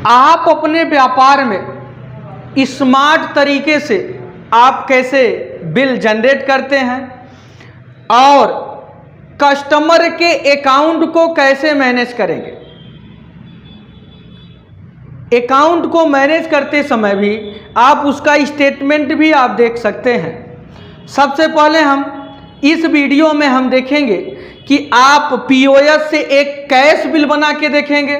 आप अपने व्यापार में स्मार्ट तरीके से आप कैसे बिल जनरेट करते हैं और कस्टमर के अकाउंट को कैसे मैनेज करेंगे। अकाउंट को मैनेज करते समय भी आप उसका स्टेटमेंट भी आप देख सकते हैं। सबसे पहले हम इस वीडियो में हम देखेंगे कि आप पीओएस से एक कैश बिल बना के देखेंगे,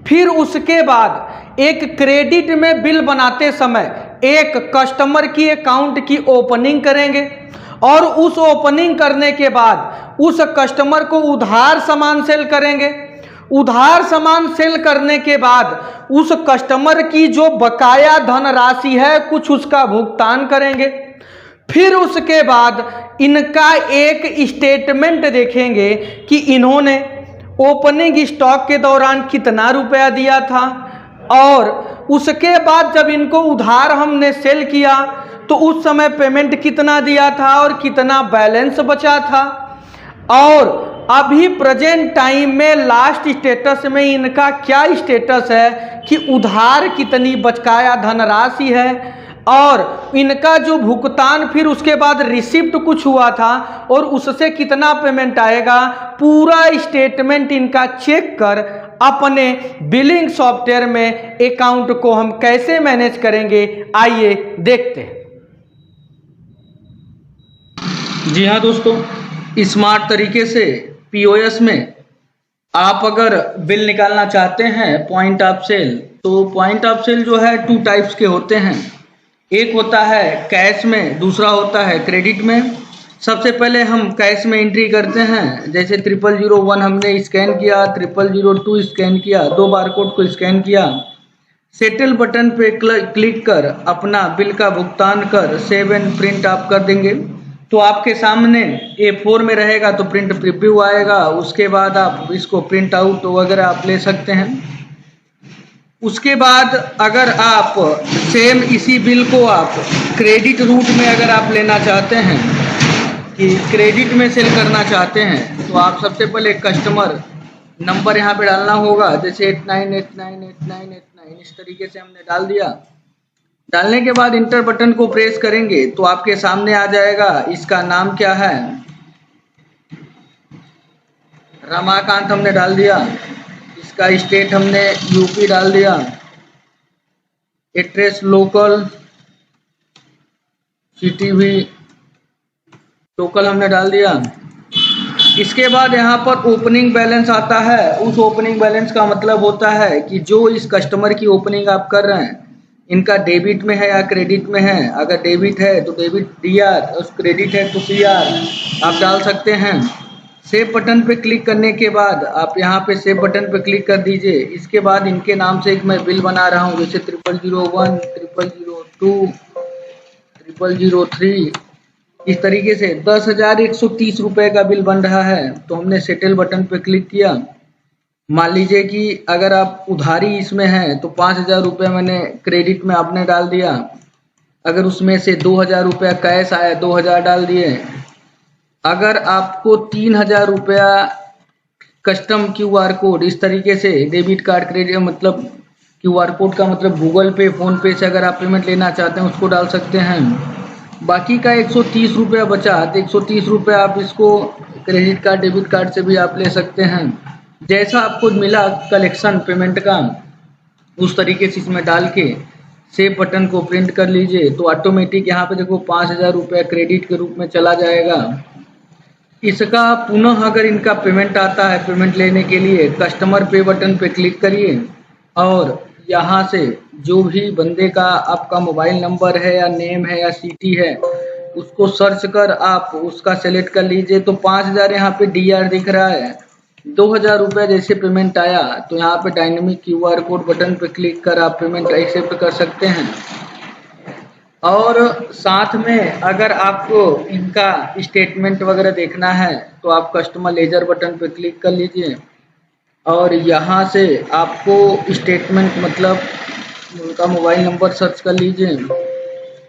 फिर उसके बाद एक क्रेडिट में बिल बनाते समय एक कस्टमर की अकाउंट की ओपनिंग करेंगे और उस ओपनिंग करने के बाद उस कस्टमर को उधार सामान सेल करेंगे। उधार सामान सेल करने के बाद उस कस्टमर की जो बकाया धनराशि है कुछ उसका भुगतान करेंगे। फिर उसके बाद इनका एक स्टेटमेंट देखेंगे कि इन्होंने ओपनिंग स्टॉक के दौरान कितना रुपया दिया था और उसके बाद जब इनको उधार हमने सेल किया तो उस समय पेमेंट कितना दिया था और कितना बैलेंस बचा था और अभी प्रेजेंट टाइम में लास्ट स्टेटस में इनका क्या स्टेटस है कि उधार कितनी बकाया धनराशि है और इनका जो भुगतान फिर उसके बाद रिसिप्ट कुछ हुआ था और उससे कितना पेमेंट आएगा। पूरा स्टेटमेंट इनका चेक कर अपने बिलिंग सॉफ्टवेयर में अकाउंट को हम कैसे मैनेज करेंगे, आइए देखते हैं। जी हाँ दोस्तों, स्मार्ट तरीके से पीओएस में आप अगर बिल निकालना चाहते हैं पॉइंट ऑफ सेल, तो पॉइंट ऑफ सेल जो है 2 टाइप्स के होते हैं। एक होता है कैश में, दूसरा होता है क्रेडिट में। सबसे पहले हम कैश में एंट्री करते हैं, जैसे 0001 हमने स्कैन किया, 0002 स्कैन किया, 2 बारकोड को स्कैन किया, सेटल बटन पे क्लिक कर अपना बिल का भुगतान कर सेव एंड प्रिंट आप कर देंगे तो आपके सामने A4 में रहेगा तो प्रिंट प्रीव्यू आएगा। उसके बाद आप इसको प्रिंट आउट वगैरह आप ले सकते हैं। उसके बाद अगर आप सेम इसी बिल को आप क्रेडिट रूट में अगर आप लेना चाहते हैं कि क्रेडिट में सेल करना चाहते हैं तो आप सबसे पहले कस्टमर नंबर यहाँ पे डालना होगा, जैसे 89898989 इस तरीके से हमने डाल दिया। डालने के बाद इंटर बटन को प्रेस करेंगे तो आपके सामने आ जाएगा इसका नाम क्या है, रमाकांत हमने डाल दिया, इसका स्टेट हमने यूपी डाल दिया, एड्रेस लोकल, सिटी भी लोकल हमने डाल दिया। इसके बाद यहाँ पर ओपनिंग बैलेंस आता है। उस ओपनिंग बैलेंस का मतलब होता है कि जो इस कस्टमर की ओपनिंग आप कर रहे हैं इनका डेबिट में है या क्रेडिट में है। अगर डेबिट है तो डेबिट DR, उस क्रेडिट है तो CR आप डाल सकते हैं। सेव बटन पे क्लिक करने के बाद आप यहाँ पे सेव बटन पे क्लिक कर दीजिए। इसके बाद इनके नाम से एक मैं बिल बना रहा हूँ, जैसे 0001, 0002, 0003 इस तरीके से 10,130 रुपये का बिल बन रहा है। तो हमने सेटल बटन पे क्लिक किया। मान लीजिए कि अगर आप उधारी इसमें हैं तो 5,000 रुपये मैंने क्रेडिट में आपने डाल दिया। अगर उसमें से 2,000 रुपया कैश आया, 2,000 डाल दिए। अगर आपको 3,000 रुपया कस्टम QR कोड इस तरीके से डेबिट कार्ड क्रेडिट मतलब QR कोड का मतलब गूगल पे, फ़ोन पे से अगर आप पेमेंट लेना चाहते हैं उसको डाल सकते हैं। बाकी का 130 रुपया बचा तो 130 रुपया आप इसको क्रेडिट कार्ड डेबिट कार्ड से भी आप ले सकते हैं। जैसा आपको मिला कलेक्शन पेमेंट का उस तरीके से इसमें डाल के सेव बटन को प्रिंट कर लीजिए तो ऑटोमेटिक यहाँ पे देखो 5,000 रुपया क्रेडिट के रूप में चला जाएगा। इसका पुनः अगर इनका पेमेंट आता है, पेमेंट लेने के लिए कस्टमर पे बटन पे क्लिक करिए और यहाँ से जो भी बंदे का आपका मोबाइल नंबर है या नेम है या सिटी है उसको सर्च कर आप उसका सेलेक्ट कर लीजिए। तो 5,000 यहाँ पे DR दिख रहा है। 2,000 रुपये जैसे पेमेंट आया तो यहाँ पे डायनेमिक QR कोड बटन पे क्लिक कर आप पेमेंट एक्सेप्ट कर सकते हैं। और साथ में अगर आपको इनका स्टेटमेंट वगैरह देखना है तो आप कस्टमर लेजर बटन पे क्लिक कर लीजिए और यहाँ से आपको स्टेटमेंट मतलब उनका मोबाइल नंबर सर्च कर लीजिए,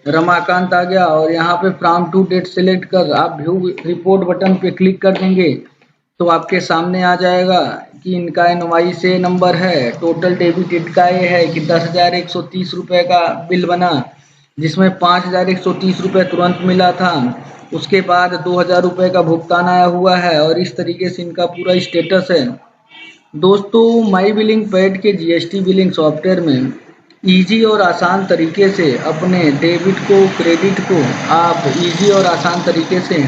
रमाकांत आ गया और यहाँ पे फ्रॉम टू डेट सेलेक्ट कर आप व्यू रिपोर्ट बटन पे क्लिक कर देंगे तो आपके सामने आ जाएगा कि इनका NYC नंबर है। टोटल डेबिट इनका ये है कि 10,130 रुपये का बिल बना, जिसमें 5,130 रुपये तुरंत मिला था। उसके बाद 2,000 रुपये का भुगतान आया हुआ है और इस तरीके से इनका पूरा स्टेटस है। दोस्तों, माई बिलिंग पैड के GST बिलिंग सॉफ्टवेयर में ईजी और आसान तरीके से अपने डेबिट को, क्रेडिट को आप ईजी और आसान तरीके से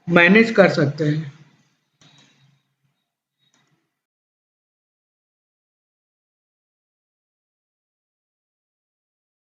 मैनेज कर सकते हैं।